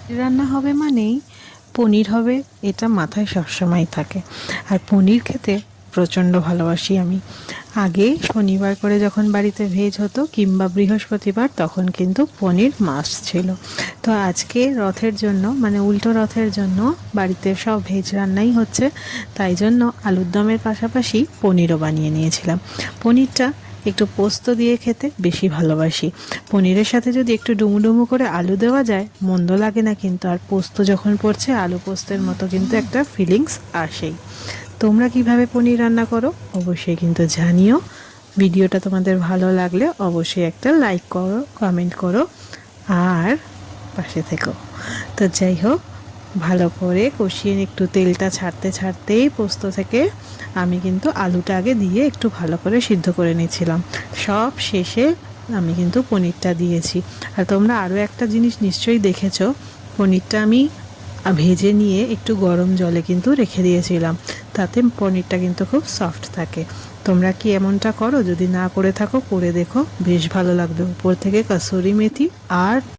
রান্না হবে মানেই পনির হবে, এটা মাথায় সবসময় থাকে। আর পনির খেতে প্রচণ্ড ভালোবাসি আমি। আগে শনিবার করে যখন বাড়িতে ভেজ হতো কিংবা বৃহস্পতিবার, তখন কিন্তু পনির মাস্ট ছিল। তো আজকে রথের জন্য, মানে উল্টো রথের জন্য বাড়িতে সব ভেজ রান্নাই হচ্ছে। তাই জন্য আলুর দমের পাশাপাশি পনিরও বানিয়ে নিয়েছিলাম। পনিরটা একটু পোস্ত দিয়ে খেতে বেশি ভালোবাসি। পনিরের সাথে যদি একটু ডুমুডুমু করে আলু দেওয়া যায় মন্দ লাগে না কিন্তু। আর পোস্ত যখন পড়ছে, আলু পোস্তের মতো কিন্তু একটা ফিলিংস আসেই। তোমরা কিভাবে পনির রান্না করো অবশ্যই কিন্তু জানিও। ভিডিওটা তোমাদের ভালো লাগলে অবশ্যই একটা লাইক করো, কমেন্ট করো, আর পাশে থেকো। তো যাই হোক, ভালো করে কষিয়ে একটু তেলটা ছাড়তে ছাড়তেই পোস্ত থেকে আমি কিন্তু আলুটা আগে দিয়ে একটু ভালো করে সিদ্ধ করে নিয়েছিলাম। সব শেষে আমি কিন্তু পনিরটা দিয়েছি। আর তোমরা আরও একটা জিনিস নিশ্চয়ই দেখেছো, পনিরটা আমি ভেজে নিয়ে একটু গরম জলে কিন্তু রেখে দিয়েছিলাম, তাতে পনিরটা কিন্তু খুব সফট থাকে। তোমরা কি এমনটা করো? যদি না করে থাকো করে দেখো, বেশ ভালো লাগবে। উপর থেকে কাসুরি মেথি আর